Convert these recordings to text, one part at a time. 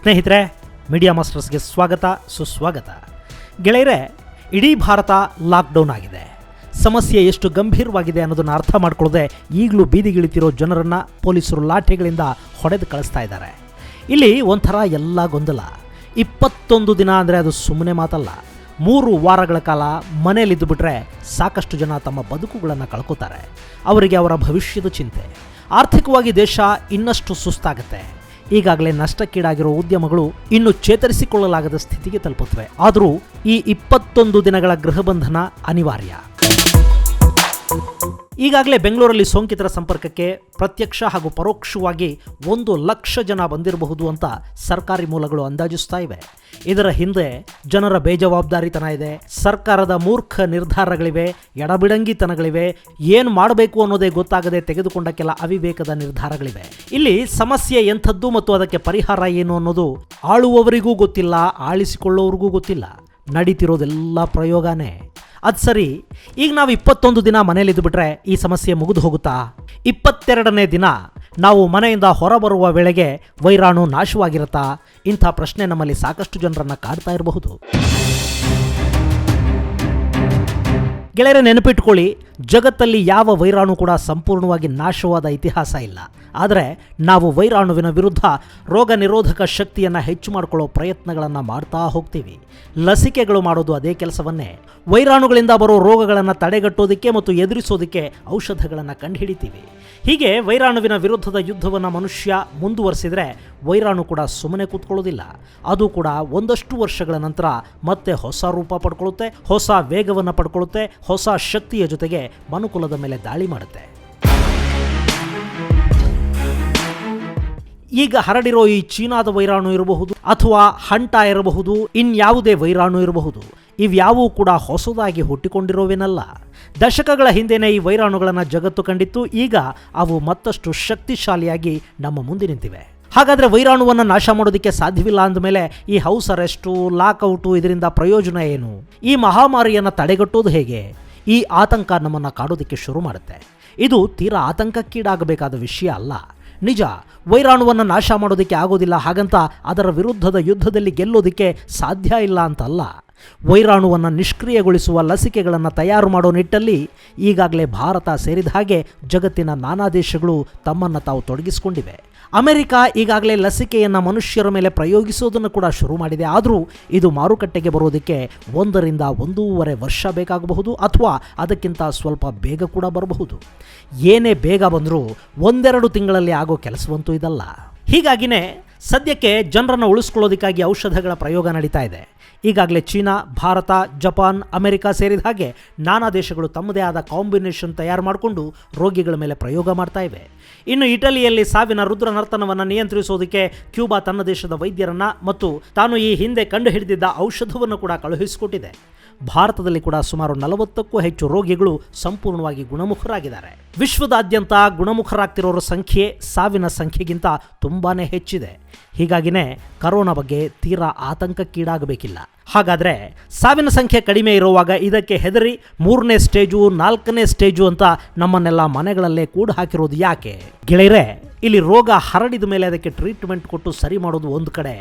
ಸ್ನೇಹಿತರೆ, ಮೀಡಿಯಾ ಮಾಸ್ಟರ್ಸ್ಗೆ ಸ್ವಾಗತ ಸುಸ್ವಾಗತ. ಗೆಳೆಯರೆ, ಇಡೀ ಭಾರತ ಲಾಕ್ಡೌನ್ ಆಗಿದೆ. ಸಮಸ್ಯೆ ಎಷ್ಟು ಗಂಭೀರವಾಗಿದೆ ಅನ್ನೋದನ್ನು ಅರ್ಥ ಮಾಡ್ಕೊಳ್ಳದೆ ಈಗಲೂ ಬೀದಿಗಿಳಿತಿರೋ ಜನರನ್ನು ಪೊಲೀಸರು ಲಾಠಿಗಳಿಂದ ಹೊಡೆದು ಕಳಿಸ್ತಾ ಇದ್ದಾರೆ. ಇಲ್ಲಿ ಒಂಥರ ಎಲ್ಲ ಗೊಂದಲ. 21 ದಿನ ಅಂದರೆ ಅದು ಸುಮ್ಮನೆ ಮಾತಲ್ಲ. 3 ವಾರಗಳ ಕಾಲ ಮನೆಯಲ್ಲಿದ್ದು ಬಿಟ್ಟರೆ ಸಾಕಷ್ಟು ಜನ ತಮ್ಮ ಬದುಕುಗಳನ್ನು ಕಳ್ಕೋತಾರೆ. ಅವರಿಗೆ ಅವರ ಭವಿಷ್ಯದ ಚಿಂತೆ. ಆರ್ಥಿಕವಾಗಿ ದೇಶ ಇನ್ನಷ್ಟು ಸುಸ್ತಾಗುತ್ತೆ. ಈಗಾಗಲೇ ನಷ್ಟಕ್ಕೀಡಾಗಿರೋ ಉದ್ಯಮಗಳು ಇನ್ನು ಚೇತರಿಸಿಕೊಳ್ಳಲಾಗದ ಸ್ಥಿತಿಗೆ ತಲುಪುತ್ತವೆ. ಆದರೂ ಈ 21 ದಿನಗಳ ಗೃಹಬಂಧನ ಅನಿವಾರ್ಯ. ಈಗಾಗಲೇ ಬೆಂಗಳೂರಲ್ಲಿ ಸೋಂಕಿತರ ಸಂಪರ್ಕಕ್ಕೆ ಪ್ರತ್ಯಕ್ಷ ಹಾಗೂ ಪರೋಕ್ಷವಾಗಿ 1 ಲಕ್ಷ ಜನ ಬಂದಿರಬಹುದು ಅಂತ ಸರ್ಕಾರಿ ಮೂಲಗಳು ಅಂದಾಜಿಸ್ತಾ ಇವೆ. ಇದರ ಹಿಂದೆ ಜನರ ಬೇಜವಾಬ್ದಾರಿತನ ಇದೆ, ಸರ್ಕಾರದ ಮೂರ್ಖ ನಿರ್ಧಾರಗಳಿವೆ, ಎಡಬಿಡಂಗಿತನಗಳಿವೆ, ಏನು ಮಾಡಬೇಕು ಅನ್ನೋದೇ ಗೊತ್ತಾಗದೆ ತೆಗೆದುಕೊಂಡ ಕೆಲ ಅವಿವೇಕದ ನಿರ್ಧಾರಗಳಿವೆ. ಇಲ್ಲಿ ಸಮಸ್ಯೆ ಎಂಥದ್ದು ಮತ್ತು ಅದಕ್ಕೆ ಪರಿಹಾರ ಏನು ಅನ್ನೋದು ಆಳುವವರಿಗೂ ಗೊತ್ತಿಲ್ಲ, ಆಳಿಸಿಕೊಳ್ಳೋರಿಗೂ ಗೊತ್ತಿಲ್ಲ. ನಡೀತಿರೋದೆಲ್ಲ ಪ್ರಯೋಗನೇ. ಅದು ಸರಿ, ಈಗ ನಾವು 21 ದಿನ ಮನೇಲಿದ್ದು ಬಿಟ್ರೆ ಈ ಸಮಸ್ಯೆ ಮುಗಿದು ಹೋಗುತ್ತಾ? 22ನೇ ದಿನ ನಾವು ಮನೆಯಿಂದ ಹೊರಬರುವ ವೇಳೆಗೆ ವೈರಾಣು ನಾಶವಾಗಿರುತ್ತಾ? ಇಂಥ ಪ್ರಶ್ನೆ ನಮ್ಮಲ್ಲಿ ಸಾಕಷ್ಟು ಜನರನ್ನು ಕಾಡ್ತಾ ಇರಬಹುದು. ಗೆಳೆಯರೆ, ನೆನಪಿಟ್ಕೊಳ್ಳಿ, ಜಗತ್ತಲ್ಲಿ ಯಾವ ವೈರಾಣು ಕೂಡ ಸಂಪೂರ್ಣವಾಗಿ ನಾಶವಾದ ಇತಿಹಾಸ ಇಲ್ಲ. ಆದರೆ ನಾವು ವೈರಾಣುವಿನ ವಿರುದ್ಧ ರೋಗ ನಿರೋಧಕ ಶಕ್ತಿಯನ್ನು ಹೆಚ್ಚು ಮಾಡಿಕೊಳ್ಳೋ ಪ್ರಯತ್ನಗಳನ್ನು ಮಾಡ್ತಾ ಹೋಗ್ತೀವಿ. ಲಸಿಕೆಗಳು ಮಾಡೋದು ಅದೇ ಕೆಲಸವನ್ನೇ. ವೈರಾಣುಗಳಿಂದ ಬರೋ ರೋಗಗಳನ್ನು ತಡೆಗಟ್ಟೋದಕ್ಕೆ ಮತ್ತು ಎದುರಿಸೋದಕ್ಕೆ ಔಷಧಗಳನ್ನು ಕಂಡುಹಿಡಿತೀವಿ. ಹೀಗೆ ವೈರಾಣುವಿನ ವಿರುದ್ಧದ ಯುದ್ಧವನ್ನು ಮನುಷ್ಯ ಮುಂದುವರಿಸಿದರೆ ವೈರಾಣು ಕೂಡ ಸುಮ್ಮನೆ ಕೂತ್ಕೊಳ್ಳೋದಿಲ್ಲ. ಅದು ಕೂಡ ಒಂದಷ್ಟು ವರ್ಷಗಳ ನಂತರ ಮತ್ತೆ ಹೊಸ ರೂಪ ಪಡ್ಕೊಳ್ಳುತ್ತೆ, ಹೊಸ ವೇಗವನ್ನು ಪಡ್ಕೊಳ್ಳುತ್ತೆ, ಹೊಸ ಶಕ್ತಿಯ ಜೊತೆಗೆ ಮನುಕುಲದ ಮೇಲೆ ದಾಳಿ ಮಾಡುತ್ತೆ. ಈಗ ಹರಡಿರೋ ಈ ಚೀನಾದ ವೈರಾಣು ಇರಬಹುದು, ಅಥವಾ ಹಂಟ ಇರಬಹುದು, ಇನ್ಯಾವುದೇ ವೈರಾಣು ಇರಬಹುದು, ಇವ್ಯಾವೂ ಕೂಡ ಹೊಸದಾಗಿ ಹುಟ್ಟಿಕೊಂಡಿರೋವೇನಲ್ಲ. ದಶಕಗಳ ಹಿಂದೆನೇ ಈ ವೈರಾಣುಗಳನ್ನು ಜಗತ್ತು ಕಂಡಿತ್ತು. ಈಗ ಅವು ಮತ್ತಷ್ಟು ಶಕ್ತಿಶಾಲಿಯಾಗಿ ನಮ್ಮ ಮುಂದೆ ನಿಂತಿವೆ. ಹಾಗಾದರೆ ವೈರಾಣುವನ್ನು ನಾಶ ಮಾಡೋದಕ್ಕೆ ಸಾಧ್ಯವಿಲ್ಲ ಅಂದಮೇಲೆ ಈ ಹೌಸ್ ಅರೆಸ್ಟು, ಲಾಕ್ಔಟು, ಇದರಿಂದ ಪ್ರಯೋಜನ ಏನು? ಈ ಮಹಾಮಾರಿಯನ್ನು ತಡೆಗಟ್ಟೋದು ಹೇಗೆ? ಈ ಆತಂಕ ನಮ್ಮನ್ನು ಕಾಡೋದಕ್ಕೆ ಶುರು ಮಾಡುತ್ತೆ. ಇದು ತೀರಾ ಆತಂಕಕ್ಕೀಡಾಗಬೇಕಾದ ವಿಷಯ ಅಲ್ಲ. ನಿಜ, ವೈರಾಣುವನ್ನು ನಾಶ ಮಾಡೋದಕ್ಕೆ ಆಗೋದಿಲ್ಲ, ಹಾಗಂತ ಅದರ ವಿರುದ್ಧದ ಯುದ್ಧದಲ್ಲಿ ಗೆಲ್ಲೋದಕ್ಕೆ ಸಾಧ್ಯ ಇಲ್ಲ ಅಂತಲ್ಲ. ವೈರಾಣುವನ್ನು ನಿಷ್ಕ್ರಿಯಗೊಳಿಸುವ ಲಸಿಕೆಗಳನ್ನು ತಯಾರು ಮಾಡೋ ನಿಟ್ಟಲ್ಲಿ ಈಗಾಗಲೇ ಭಾರತ ಸೇರಿದ ಹಾಗೆ ಜಗತ್ತಿನ ನಾನಾ ದೇಶಗಳು ತಮ್ಮನ್ನು ತಾವು ತೊಡಗಿಸಿಕೊಂಡಿವೆ. ಅಮೆರಿಕ ಈಗಾಗಲೇ ಲಸಿಕೆಯನ್ನು ಮನುಷ್ಯರ ಮೇಲೆ ಪ್ರಯೋಗಿಸೋದನ್ನು ಕೂಡ ಶುರು ಮಾಡಿದೆ. ಆದರೂ ಇದು ಮಾರುಕಟ್ಟೆಗೆ ಬರೋದಕ್ಕೆ 1 ರಿಂದ 1.5 ವರ್ಷ ಬೇಕಾಗಬಹುದು, ಅಥವಾ ಅದಕ್ಕಿಂತ ಸ್ವಲ್ಪ ಬೇಗ ಕೂಡ ಬರಬಹುದು. ಏನೇ ಬೇಗ ಬಂದರೂ 1-2 ತಿಂಗಳಲ್ಲಿ ಆಗೋ ಕೆಲಸವಂತೂ ಇದಲ್ಲ. ಹೀಗಾಗಿನೇ ಸದ್ಯಕ್ಕೆ ಜನರನ್ನು ಉಳಿಸ್ಕೊಳ್ಳೋದಕ್ಕಾಗಿ ಔಷಧಗಳ ಪ್ರಯೋಗ ನಡೀತಾ ಇದೆ. ಈಗಾಗಲೇ ಚೀನಾ, ಭಾರತ, ಜಪಾನ್, ಅಮೆರಿಕ ಸೇರಿದ ಹಾಗೆ ನಾನಾ ದೇಶಗಳು ತಮ್ಮದೇ ಆದ ಕಾಂಬಿನೇಷನ್ ತಯಾರು ಮಾಡಿಕೊಂಡು ರೋಗಿಗಳ ಮೇಲೆ ಪ್ರಯೋಗ ಮಾಡ್ತಾ ಇವೆ. ಇನ್ನು ಇಟಲಿಯಲ್ಲಿ ಸಾವಿನ ರುದ್ರ ನರ್ತನವನ್ನು ನಿಯಂತ್ರಿಸೋದಕ್ಕೆ ಕ್ಯೂಬಾ ತನ್ನ ದೇಶದ ವೈದ್ಯರನ್ನು ಮತ್ತು ತಾನು ಈ ಹಿಂದೆ ಕಂಡುಹಿಡಿದಿದ್ದ ಔಷಧವನ್ನು ಕೂಡ ಕಳುಹಿಸಿಕೊಟ್ಟಿದೆ. ಭಾರತದಲ್ಲಿ ಕೂಡ ಸುಮಾರು 40ಕ್ಕೂ ಹೆಚ್ಚು ರೋಗಿಗಳು ಸಂಪೂರ್ಣವಾಗಿ ಗುಣಮುಖರಾಗಿದ್ದಾರೆ. ವಿಶ್ವದಾದ್ಯಂತ ಗುಣಮುಖರಾಗ್ತಿರೋರ ಸಂಖ್ಯೆ ಸಾವಿನ ಸಂಖ್ಯೆಗಿಂತ ತುಂಬಾ ಹೆಚ್ಚಿದೆ. ಹೀಗಾಗಿನೇ ಕರೋನಾ ಬಗ್ಗೆ ತೀರಾ ಆತಂಕಕ್ಕೀಡಾಗಬೇಕಿಲ್ಲ. ಹಾಗಾದರೆ ಸಾವಿನ ಸಂಖ್ಯೆ ಕಡಿಮೆ ಇರುವಾಗ ಇದಕ್ಕೆ ಹೆದರಿ 3ನೇ ಸ್ಟೇಜು, 4ನೇ ಸ್ಟೇಜು ಅಂತ ನಮ್ಮನ್ನೆಲ್ಲ ಮನೆಗಳಲ್ಲೇ ಕೂಡ ಹಾಕಿರೋದು ಯಾಕೆ? ಗೆಳೆಯರೆ, ಇಲ್ಲಿ ರೋಗ ಹರಡಿದ ಮೇಲೆ ಅದಕ್ಕೆ ಟ್ರೀಟ್ಮೆಂಟ್ ಕೊಟ್ಟು ಸರಿ ಮಾಡೋದು ಒಂದು ಕಡೆ,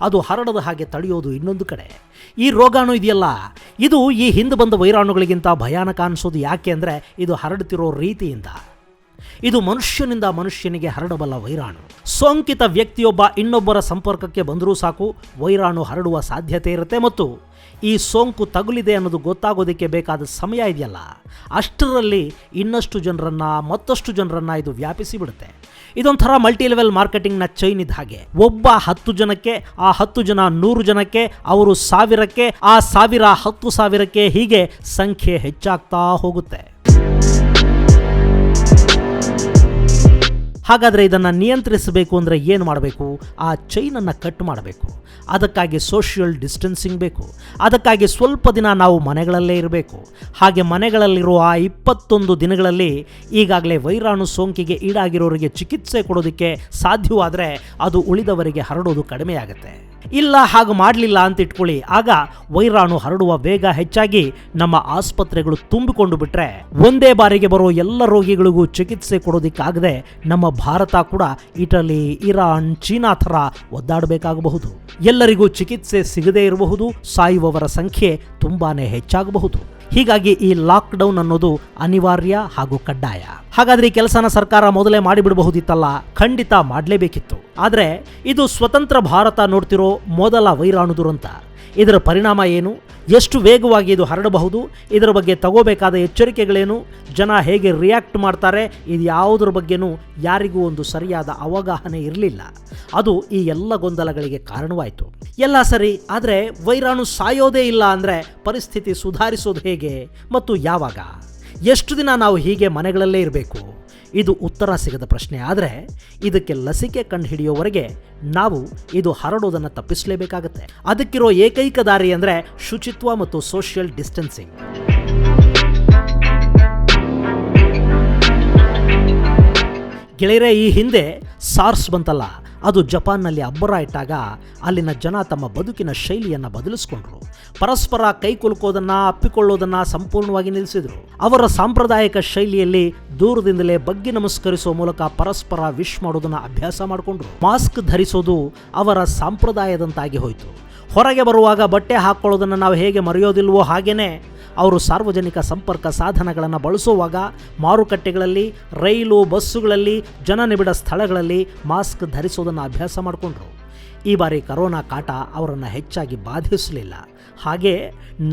ಅದು ಹರಡದ ಹಾಗೆ ತಡೆಯೋದು ಇನ್ನೊಂದು ಕಡೆ. ಈ ರೋಗಾಣು ಇದೆಯಲ್ಲ, ಇದು ಈ ಹಿಂದೆ ಬಂದ ವೈರಾಣುಗಳಿಗಿಂತ ಭಯಾನಕ ಅನಿಸೋದು ಯಾಕೆ ಅಂದರೆ ಇದು ಹರಡುತ್ತಿರೋ ರೀತಿಯಿಂದ. ಇದು ಮನುಷ್ಯನಿಂದ ಮನುಷ್ಯನಿಗೆ ಹರಡಬಲ್ಲ ವೈರಾಣು. ಸೋಂಕಿತ ವ್ಯಕ್ತಿಯೊಬ್ಬ ಇನ್ನೊಬ್ಬರ ಸಂಪರ್ಕಕ್ಕೆ ಬಂದರೂ ಸಾಕು ವೈರಾಣು ಹರಡುವ ಸಾಧ್ಯತೆ ಇರುತ್ತೆ. ಮತ್ತು ಈ ಸೋಂಕು ತಗುಲಿದೆ ಅನ್ನೋದು ಗೊತ್ತಾಗೋದಕ್ಕೆ ಬೇಕಾದ ಸಮಯ ಇದೆಯಲ್ಲ, ಅಷ್ಟರಲ್ಲಿ ಇನ್ನಷ್ಟು ಜನರನ್ನು, ಮತ್ತಷ್ಟು ಜನರನ್ನು ಇದು ವ್ಯಾಪಿಸಿ ಬಿಡುತ್ತೆ. ಇದೊಂಥರ ಮಲ್ಟಿ ಲೆವೆಲ್ ಮಾರ್ಕೆಟಿಂಗ್ನ ಚೈನ್ ಇದ್ದ ಹಾಗೆ. ಒಬ್ಬ 10 ಜನಕ್ಕೆ, ಆ 10 ಜನ 100 ಜನಕ್ಕೆ, ಅವರು 1000ಕ್ಕೆ, ಆ 1000 10,000ಕ್ಕೆ, ಹೀಗೆ ಸಂಖ್ಯೆ ಹೆಚ್ಚಾಗ್ತಾ ಹೋಗುತ್ತೆ. ಹಾಗಾದರೆ ಇದನ್ನು ನಿಯಂತ್ರಿಸಬೇಕು ಅಂದರೆ ಏನು ಮಾಡಬೇಕು? ಆ ಚೈನನ್ನು ಕಟ್ ಮಾಡಬೇಕು. ಅದಕ್ಕಾಗಿ ಸೋಷಿಯಲ್ ಡಿಸ್ಟೆನ್ಸಿಂಗ್ ಬೇಕು. ಅದಕ್ಕಾಗಿ ಸ್ವಲ್ಪ ದಿನ ನಾವು ಮನೆಗಳಲ್ಲೇ ಇರಬೇಕು. ಹಾಗೆ ಮನೆಗಳಲ್ಲಿರುವ ಆ 21 ದಿನಗಳಲ್ಲಿ ಈಗಾಗಲೇ ವೈರಾಣು ಸೋಂಕಿಗೆ ಈಡಾಗಿರೋರಿಗೆ ಚಿಕಿತ್ಸೆ ಕೊಡೋದಕ್ಕೆ ಸಾಧ್ಯವಾದರೆ ಅದು ಉಳಿದವರಿಗೆ ಹರಡೋದು ಕಡಿಮೆಯಾಗುತ್ತೆ. ಇಲ್ಲ ಹಾಗೆ ಮಾಡಲಿಲ್ಲ ಅಂತ ಇಟ್ಕೊಳ್ಳಿ, ಆಗ ವೈರಾಣು ಹರಡುವ ವೇಗ ಹೆಚ್ಚಾಗಿ ನಮ್ಮ ಆಸ್ಪತ್ರೆಗಳು ತುಂಬಿಕೊಂಡು ಬಿಟ್ರೆ ಒಂದೇ ಬಾರಿಗೆ ಬರೋ ಎಲ್ಲ ರೋಗಿಗಳಿಗೂ ಚಿಕಿತ್ಸೆ ಕೊಡೋದಿಕ್ಕಾಗದೆ ನಮ್ಮ ಭಾರತ ಕೂಡ ಇಟಲಿ, ಇರಾನ್, ಚೀನಾ ಥರ ಒದ್ದಾಡಬೇಕಾಗಬಹುದು. ಎಲ್ಲರಿಗೂ ಚಿಕಿತ್ಸೆ ಸಿಗದೇ ಇರಬಹುದು, ಸಾಯುವವರ ಸಂಖ್ಯೆ ತುಂಬಾನೇ ಹೆಚ್ಚಾಗಬಹುದು. ಹೀಗಾಗಿ ಈ ಲಾಕ್ಡೌನ್ ಅನ್ನೋದು ಅನಿವಾರ್ಯ ಹಾಗೂ ಕಡ್ಡಾಯ. ಹಾಗಾದ್ರೆ ಈ ಕೆಲಸನ ಸರ್ಕಾರ ಮೊದಲೇ ಮಾಡಿಬಿಡಬಹುದಿತ್ತಲ್ಲ? ಖಂಡಿತ ಮಾಡಲೇಬೇಕಿತ್ತು. ಆದರೆ ಇದು ಸ್ವತಂತ್ರ ಭಾರತ ನೋಡ್ತಿರೋ ಮೊದಲ ವೈರಾಣು ದುರಂತ. ಇದರ ಪರಿಣಾಮ ಏನು, ಎಷ್ಟು ವೇಗವಾಗಿ ಇದು ಹರಡಬಹುದು, ಇದರ ಬಗ್ಗೆ ತಗೋಬೇಕಾದ ಎಚ್ಚರಿಕೆಗಳೇನು, ಜನ ಹೇಗೆ ರಿಯಾಕ್ಟ್ ಮಾಡ್ತಾರೆ, ಇದು ಯಾವುದರ ಬಗ್ಗೆನೂ ಯಾರಿಗೂ ಒಂದು ಸರಿಯಾದ ಅವಗಾಹನೆ ಇರಲಿಲ್ಲ. ಅದು ಈ ಎಲ್ಲ ಗೊಂದಲಗಳಿಗೆ ಕಾರಣವಾಯಿತು. ಎಲ್ಲ ಸರಿ, ಆದರೆ ವೈರಾಣು ಸಾಯೋದೇ ಇಲ್ಲ ಅಂದರೆ ಪರಿಸ್ಥಿತಿ ಸುಧಾರಿಸೋದು ಹೇಗೆ ಮತ್ತು ಯಾವಾಗ? ಎಷ್ಟು ದಿನ ನಾವು ಹೀಗೆ ಮನೆಗಳಲ್ಲೇ ಇರಬೇಕು? ಇದು ಉತ್ತರ ಸಿಗದ ಪ್ರಶ್ನೆ. ಆದರೆ ಇದಕ್ಕೆ ಲಸಿಕೆ ಕಂಡುಹಿಡಿಯೋವರೆಗೆ ನಾವು ಇದು ಹರಡೋದನ್ನು ತಪ್ಪಿಸಲೇಬೇಕಾಗತ್ತೆ. ಅದಕ್ಕಿರೋ ಏಕೈಕ ದಾರಿ ಅಂದರೆ ಶುಚಿತ್ವ ಮತ್ತು ಸೋಷಿಯಲ್ ಡಿಸ್ಟೆನ್ಸಿಂಗ್. ಗೆಳೆಯರೇ, ಈ ಹಿಂದೆ ಸಾರ್ಸ್ ಬಂತಲ್ಲ, ಅದು ಜಪಾನ್ನಲ್ಲಿ ಅಬ್ಬರ ಇಟ್ಟಾಗ ಅಲ್ಲಿನ ಜನ ತಮ್ಮ ಬದುಕಿನ ಶೈಲಿಯನ್ನು ಬದಲಿಸ್ಕೊಂಡ್ರು. ಪರಸ್ಪರ ಕೈ ಕುಲುಕೋದನ್ನು, ಅಪ್ಪಿಕೊಳ್ಳೋದನ್ನು ಸಂಪೂರ್ಣವಾಗಿ ನಿಲ್ಲಿಸಿದ್ರು. ಅವರ ಸಾಂಪ್ರದಾಯಿಕ ಶೈಲಿಯಲ್ಲಿ ದೂರದಿಂದಲೇ ಬಗ್ಗಿ ನಮಸ್ಕರಿಸುವ ಮೂಲಕ ಪರಸ್ಪರ ವಿಶ್ ಮಾಡೋದನ್ನು ಅಭ್ಯಾಸ ಮಾಡಿಕೊಂಡ್ರು. ಮಾಸ್ಕ್ ಧರಿಸೋದು ಅವರ ಸಂಪ್ರದಾಯದಂತಾಗಿ ಹೋಯಿತು. ಹೊರಗೆ ಬರುವಾಗ ಬಟ್ಟೆ ಹಾಕ್ಕೊಳ್ಳೋದನ್ನು ನಾವು ಹೇಗೆ ಮರೆಯೋದಿಲ್ವೋ ಹಾಗೇನೆ ಅವರು ಸಾರ್ವಜನಿಕ ಸಂಪರ್ಕ ಸಾಧನಗಳನ್ನು ಬಳಸುವಾಗ ಮಾರುಕಟ್ಟೆಗಳಲ್ಲಿ, ರೈಲು, ಬಸ್ಸುಗಳಲ್ಲಿ, ಜನನಿಬಿಡ ಸ್ಥಳಗಳಲ್ಲಿ ಮಾಸ್ಕ್ ಧರಿಸೋದನ್ನು ಅಭ್ಯಾಸ ಮಾಡಿಕೊಂಡ್ರು. ಈ ಬಾರಿ ಕರೋನಾ ಕಾಟ ಅವರನ್ನು ಹೆಚ್ಚಾಗಿ ಬಾಧಿಸಲಿಲ್ಲ. ಹಾಗೆ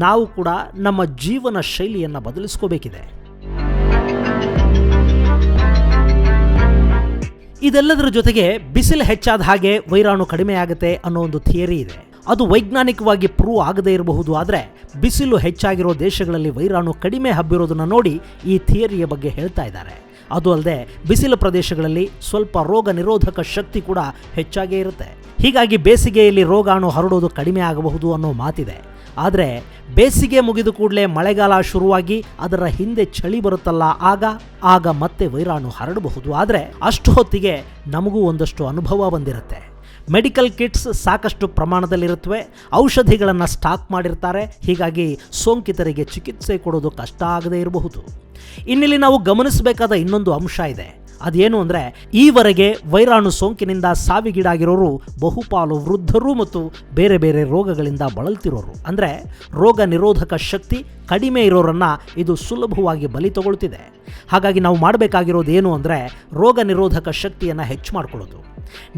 ನಾವು ಕೂಡ ನಮ್ಮ ಜೀವನ ಶೈಲಿಯನ್ನು ಬದಲಿಸ್ಕೋಬೇಕಿದೆ. ಇದೆಲ್ಲದರ ಜೊತೆಗೆ ಬಿಸಿಲು ಹೆಚ್ಚಾದ ಹಾಗೆ ವೈರಾಣು ಕಡಿಮೆ ಆಗುತ್ತೆ ಅನ್ನೋ ಒಂದು ಥಿಯರಿ ಇದೆ. ಅದು ವೈಜ್ಞಾನಿಕವಾಗಿ ಪ್ರೂವ್ ಆಗದೇ ಇರಬಹುದು. ಆದರೆ ಬಿಸಿಲು ಹೆಚ್ಚಾಗಿರೋ ದೇಶಗಳಲ್ಲಿ ವೈರಾಣು ಕಡಿಮೆ ಹಬ್ಬಿರೋದನ್ನು ನೋಡಿ ಈ ಥಿಯರಿಯ ಬಗ್ಗೆ ಹೇಳ್ತಾ ಇದ್ದಾರೆ. ಅದು ಅಲ್ಲದೆ ಬಿಸಿಲು ಪ್ರದೇಶಗಳಲ್ಲಿ ಸ್ವಲ್ಪ ರೋಗ ನಿರೋಧಕ ಶಕ್ತಿ ಕೂಡ ಹೆಚ್ಚಾಗೇ ಇರುತ್ತೆ. ಹೀಗಾಗಿ ಬೇಸಿಗೆಯಲ್ಲಿ ರೋಗಾಣು ಹರಡೋದು ಕಡಿಮೆ ಆಗಬಹುದು ಅನ್ನೋ ಮಾತಿದೆ. ಆದರೆ ಬೇಸಿಗೆ ಮುಗಿದ ಕೂಡಲೇ ಮಳೆಗಾಲ ಶುರುವಾಗಿ ಅದರ ಹಿಂದೆ ಚಳಿ ಬರುತ್ತಲ್ಲ, ಆಗ ಮತ್ತೆ ವೈರಾಣು ಹರಡಬಹುದು. ಆದರೆ ಅಷ್ಟು ಹೊತ್ತಿಗೆ ನಮಗೂ ಒಂದಷ್ಟು ಅನುಭವ ಬಂದಿರುತ್ತೆ. ಮೆಡಿಕಲ್ ಕಿಟ್ಸ್ ಸಾಕಷ್ಟು ಪ್ರಮಾಣದಲ್ಲಿರುತ್ತವೆ, ಔಷಧಿಗಳನ್ನು ಸ್ಟಾಕ್ ಮಾಡಿರ್ತಾರೆ. ಹೀಗಾಗಿ ಸೋಂಕಿತರಿಗೆ ಚಿಕಿತ್ಸೆ ಕೊಡೋದು ಕಷ್ಟ ಆಗದೇ ಇರಬಹುದು. ಇನ್ನಿಲ್ಲಿ ನಾವು ಗಮನಿಸಬೇಕಾದ ಇನ್ನೊಂದು ಅಂಶ ಇದೆ. ಅದೇನು ಅಂದರೆ, ಈವರೆಗೆ ವೈರಾಣು ಸೋಂಕಿನಿಂದ ಸಾವಿಗೀಡಾಗಿರೋರು ಬಹುಪಾಲು ವೃದ್ಧರು ಮತ್ತು ಬೇರೆ ಬೇರೆ ರೋಗಗಳಿಂದ ಬಳಲ್ತಿರೋರು. ಅಂದರೆ ರೋಗ ನಿರೋಧಕ ಶಕ್ತಿ ಕಡಿಮೆ ಇರೋರನ್ನು ಇದು ಸುಲಭವಾಗಿ ಬಲಿ ತಗೊಳ್ತಿದೆ. ಹಾಗಾಗಿ ನಾವು ಮಾಡಬೇಕಾಗಿರೋದು ಏನು ಅಂದರೆ ರೋಗ ನಿರೋಧಕ ಶಕ್ತಿಯನ್ನು ಹೆಚ್ಚು ಮಾಡ್ಕೊಳ್ಳೋದು.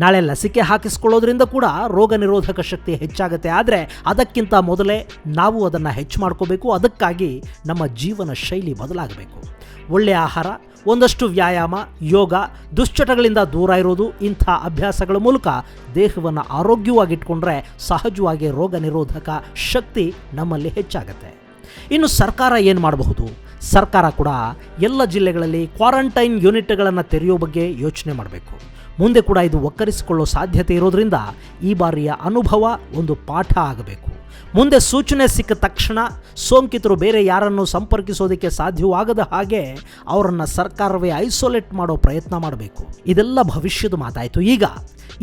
ನಾಳೆ ಲಸಿಕೆ ಹಾಕಿಸ್ಕೊಳ್ಳೋದ್ರಿಂದ ಕೂಡ ರೋಗ ನಿರೋಧಕ ಶಕ್ತಿ ಹೆಚ್ಚಾಗುತ್ತೆ. ಆದರೆ ಅದಕ್ಕಿಂತ ಮೊದಲೇ ನಾವು ಅದನ್ನು ಹೆಚ್ಚು ಮಾಡ್ಕೋಬೇಕು. ಅದಕ್ಕಾಗಿ ನಮ್ಮ ಜೀವನ ಶೈಲಿ ಬದಲಾಗಬೇಕು. ಒಳ್ಳೆಯ ಆಹಾರ, ಒಂದಷ್ಟು ವ್ಯಾಯಾಮ, ಯೋಗ, ದುಶ್ಚಟಗಳಿಂದ ದೂರ ಇರೋದು, ಇಂಥ ಅಭ್ಯಾಸಗಳ ಮೂಲಕ ದೇಹವನ್ನು ಆರೋಗ್ಯವಾಗಿಟ್ಕೊಂಡ್ರೆ ಸಹಜವಾಗಿ ರೋಗ ನಿರೋಧಕ ಶಕ್ತಿ ನಮ್ಮಲ್ಲಿ ಹೆಚ್ಚಾಗುತ್ತೆ. ಇನ್ನು ಸರ್ಕಾರ ಏನು ಮಾಡಬಹುದು? ಸರ್ಕಾರ ಕೂಡ ಎಲ್ಲ ಜಿಲ್ಲೆಗಳಲ್ಲಿ ಕ್ವಾರಂಟೈನ್ ಯೂನಿಟ್ಗಳನ್ನು ತೆರೆಯೋ ಬಗ್ಗೆ ಯೋಚನೆ ಮಾಡಬೇಕು. ಮುಂದೆ ಕೂಡ ಇದು ಒಕ್ಕರಿಸಿಕೊಳ್ಳೋ ಸಾಧ್ಯತೆ ಇರೋದ್ರಿಂದ ಈ ಬಾರಿಯ ಅನುಭವ ಒಂದು ಪಾಠ ಆಗಬೇಕು. ಮುಂದೆ ಸೂಚನೆ ಸಿಕ್ಕ ತಕ್ಷಣ ಸೋಂಕಿತರು ಬೇರೆ ಯಾರನ್ನು ಸಂಪರ್ಕಿಸೋದಕ್ಕೆ ಸಾಧ್ಯವಾಗದ ಹಾಗೆ ಅವರನ್ನು ಸರ್ಕಾರವೇ ಐಸೋಲೇಟ್ ಮಾಡೋ ಪ್ರಯತ್ನ ಮಾಡಬೇಕು. ಇದೆಲ್ಲ ಭವಿಷ್ಯದ ಮಾತಾಯಿತು. ಈಗ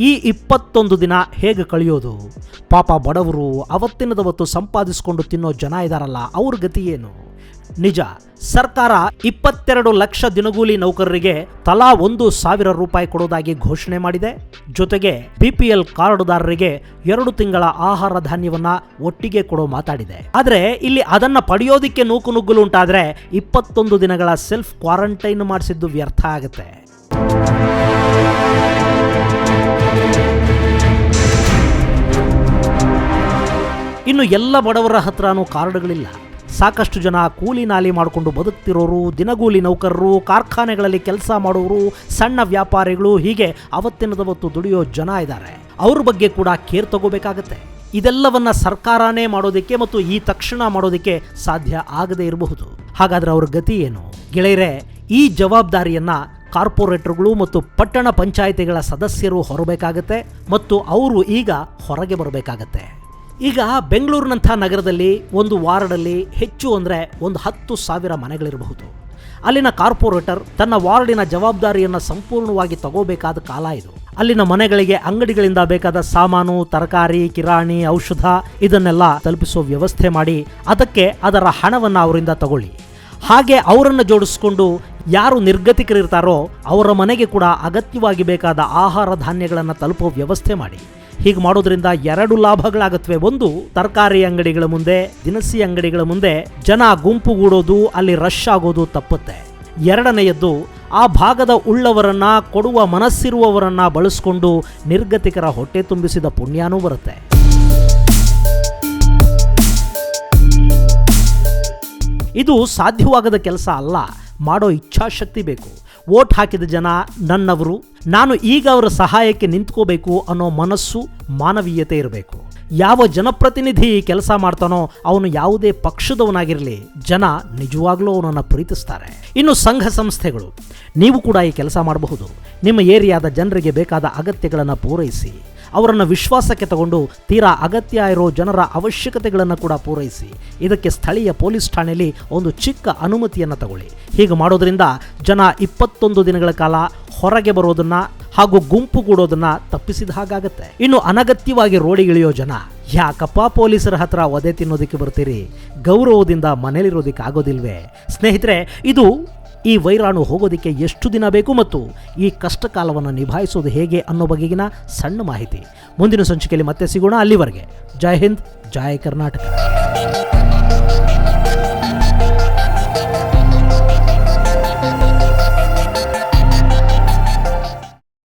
ಈ 21 ದಿನ ಹೇಗೆ ಕಳೆಯೋದು? ಪಾಪ ಬಡವರು, ಅವತ್ತಿನದವತ್ತು ಸಂಪಾದಿಸಿಕೊಂಡು ತಿನ್ನೋ ಜನ ಇದಾರಲ್ಲ, ಅವ್ರ ಗತಿ ಏನು? ನಿಜ, ಸರ್ಕಾರ 22 ಲಕ್ಷ ದಿನಗೂಲಿ ನೌಕರರಿಗೆ ತಲಾ 1,000 ರೂಪಾಯಿ ಕೊಡೋದಾಗಿ ಘೋಷಣೆ ಮಾಡಿದೆ. ಜೊತೆಗೆ BPL ಕಾರ್ಡ್ದಾರರಿಗೆ 2 ತಿಂಗಳ ಆಹಾರ ಧಾನ್ಯವನ್ನ ಒಟ್ಟಿಗೆ ಕೊಡೋ ಮಾತಾಡಿದೆ. ಆದರೆ ಇಲ್ಲಿ ಅದನ್ನ ಪಡೆಯೋದಿಕ್ಕೆ ನೂಕುನುಗ್ಗಲು ಉಂಟಾದ್ರೆ 21 ದಿನಗಳ ಸೆಲ್ಫ್ ಕ್ವಾರಂಟೈನ್ ಮಾಡಿಸಿದ್ದು ವ್ಯರ್ಥ ಆಗುತ್ತೆ. ಇನ್ನು ಎಲ್ಲ ಬಡವರ ಹತ್ರನೂ ಕಾರ್ಡ್ಗಳಿಲ್ಲ. ಸಾಕಷ್ಟು ಜನ ಕೂಲಿ ನಾಲಿ ಮಾಡಿಕೊಂಡು ಬದುಕ್ತಿರೋರು, ದಿನಗೂಲಿ ನೌಕರರು, ಕಾರ್ಖಾನೆಗಳಲ್ಲಿ ಕೆಲಸ ಮಾಡೋರು, ಸಣ್ಣ ವ್ಯಾಪಾರಿಗಳು, ಹೀಗೆ ಅವತ್ತಿನದವತ್ತು ದುಡಿಯೋ ಜನ ಇದ್ದಾರೆ. ಅವ್ರ ಬಗ್ಗೆ ಕೂಡ ಕೇರ್ ತಗೋಬೇಕಾಗತ್ತೆ. ಇದೆಲ್ಲವನ್ನ ಸರ್ಕಾರನೇ ಮಾಡೋದಕ್ಕೆ ಮತ್ತು ಈ ತಕ್ಷಣ ಮಾಡೋದಕ್ಕೆ ಸಾಧ್ಯ ಆಗದೇ ಇರಬಹುದು. ಹಾಗಾದ್ರೆ ಅವ್ರ ಗತಿ ಏನು? ಗೆಳೆಯರೇ, ಈ ಜವಾಬ್ದಾರಿಯನ್ನ ಕಾರ್ಪೊರೇಟರ್ಗಳು ಮತ್ತು ಪಟ್ಟಣ ಪಂಚಾಯಿತಿಗಳ ಸದಸ್ಯರು ಹೊರಬೇಕಾಗತ್ತೆ ಮತ್ತು ಅವರು ಈಗ ಹೊರಗೆ ಬರಬೇಕಾಗತ್ತೆ. ಈಗ ಬೆಂಗಳೂರಿನಂಥ ನಗರದಲ್ಲಿ ಒಂದು ವಾರ್ಡಲ್ಲಿ ಹೆಚ್ಚು ಅಂದರೆ ಒಂದು 10,000 ಮನೆಗಳಿರಬಹುದು. ಅಲ್ಲಿನ ಕಾರ್ಪೊರೇಟರ್ ತನ್ನ ವಾರ್ಡಿನ ಜವಾಬ್ದಾರಿಯನ್ನು ಸಂಪೂರ್ಣವಾಗಿ ತಗೋಬೇಕಾದ ಕಾಲ ಇದು. ಅಲ್ಲಿನ ಮನೆಗಳಿಗೆ ಅಂಗಡಿಗಳಿಂದ ಬೇಕಾದ ಸಾಮಾನು, ತರಕಾರಿ, ಕಿರಾಣಿ, ಔಷಧ ಇದನ್ನೆಲ್ಲ ತಲುಪಿಸುವ ವ್ಯವಸ್ಥೆ ಮಾಡಿ ಅದಕ್ಕೆ ಅದರ ಹಣವನ್ನು ಅವರಿಂದ ತಗೊಳ್ಳಿ. ಹಾಗೆ ಅವರನ್ನು ಜೋಡಿಸ್ಕೊಂಡು ಯಾರು ನಿರ್ಗತಿಕರಿರ್ತಾರೋ ಅವರ ಮನೆಗೆ ಕೂಡ ಅಗತ್ಯವಾಗಿ ಬೇಕಾದ ಆಹಾರ ಧಾನ್ಯಗಳನ್ನು ತಲುಪುವ ವ್ಯವಸ್ಥೆ ಮಾಡಿ. ಹೀಗೆ ಮಾಡೋದ್ರಿಂದ 2 ಲಾಭಗಳಾಗತ್ವೆ. ಒಂದು, ತರಕಾರಿ ಅಂಗಡಿಗಳ ಮುಂದೆ, ದಿನಸಿ ಅಂಗಡಿಗಳ ಮುಂದೆ ಜನ ಗುಂಪುಗೂಡೋದು, ಅಲ್ಲಿ ರಶ್ ಆಗೋದು ತಪ್ಪುತ್ತೆ. ಎರಡನೆಯದ್ದು, ಆ ಭಾಗದ ಉಳ್ಳವರನ್ನ, ಕೊಡುವ ಮನಸ್ಸಿರುವವರನ್ನ ಬಳಸ್ಕೊಂಡು ನಿರ್ಗತಿಕರ ಹೊಟ್ಟೆ ತುಂಬಿಸಿದ ಪುಣ್ಯನೂ ಬರುತ್ತೆ. ಇದು ಸಾಧ್ಯವಾಗದ ಕೆಲಸ ಅಲ್ಲ, ಮಾಡೋ ಇಚ್ಛಾಶಕ್ತಿ ಬೇಕು. ವೋಟ್ ಹಾಕಿದ ಜನ ನನ್ನವರು, ನಾನು ಈಗ ಅವರ ಸಹಾಯಕ್ಕೆ ನಿಂತ್ಕೋಬೇಕು ಅನ್ನೋ ಮನಸ್ಸು, ಮಾನವೀಯತೆ ಇರಬೇಕು. ಯಾವ ಜನಪ್ರತಿನಿಧಿ ಕೆಲಸ ಮಾಡ್ತಾನೋ ಅವನು ಯಾವುದೇ ಪಕ್ಷದವನಾಗಿರಲಿ, ಜನ ನಿಜವಾಗ್ಲೂ ಅವನನ್ನು ಪ್ರೀತಿಸ್ತಾರೆ. ಇನ್ನು ಸಂಘ ಸಂಸ್ಥೆಗಳು, ನೀವು ಕೂಡ ಈ ಕೆಲಸ ಮಾಡಬಹುದು. ನಿಮ್ಮ ಏರಿಯಾದ ಜನರಿಗೆ ಬೇಕಾದ ಅಗತ್ಯಗಳನ್ನು ಪೂರೈಸಿ, ಅವರನ್ನು ವಿಶ್ವಾಸಕ್ಕೆ ತಗೊಂಡು ತೀರಾ ಅಗತ್ಯ ಇರೋ ಜನರ ಅವಶ್ಯಕತೆಗಳನ್ನು ಕೂಡ ಪೂರೈಸಿ. ಇದಕ್ಕೆ ಸ್ಥಳೀಯ ಪೊಲೀಸ್ ಠಾಣೆಯಲ್ಲಿ ಒಂದು ಚಿಕ್ಕ ಅನುಮತಿಯನ್ನು ತಗೊಳ್ಳಿ. ಹೀಗೆ ಮಾಡೋದ್ರಿಂದ ಜನ 21 ದಿನಗಳ ಕಾಲ ಹೊರಗೆ ಬರೋದನ್ನ ಹಾಗೂ ಗುಂಪುಗೂಡೋದನ್ನ ತಪ್ಪಿಸಿದ ಹಾಗಾಗತ್ತೆ. ಇನ್ನು ಅನಗತ್ಯವಾಗಿ ರೋಡಿಗಿಳಿಯೋ ಜನ, ಯಾಕಪ್ಪ ಪೊಲೀಸರ ಹತ್ರ ಒದೆ ತಿನ್ನೋದಕ್ಕೆ ಬರ್ತೀರಿ, ಗೌರವದಿಂದ ಮನೇಲಿರೋದಕ್ಕೆ ಆಗೋದಿಲ್ವೇ? ಸ್ನೇಹಿತರೆ, ಇದು ಈ ವೈರಾಣು ಹೋಗೋದಕ್ಕೆ ಎಷ್ಟು ದಿನ ಬೇಕು ಮತ್ತು ಈ ಕಷ್ಟ ಕಾಲವನ್ನು ನಿಭಾಯಿಸೋದು ಹೇಗೆ ಅನ್ನೋ ಬಗೆಗಿನ ಸಣ್ಣ ಮಾಹಿತಿ ಮುಂದಿನ ಸಂಚಿಕೆಯಲ್ಲಿ ಮತ್ತೆ ಸಿಗೋಣ. ಅಲ್ಲಿವರೆಗೆ ಜೈ ಹಿಂದ್, ಜೈ ಕರ್ನಾಟಕ.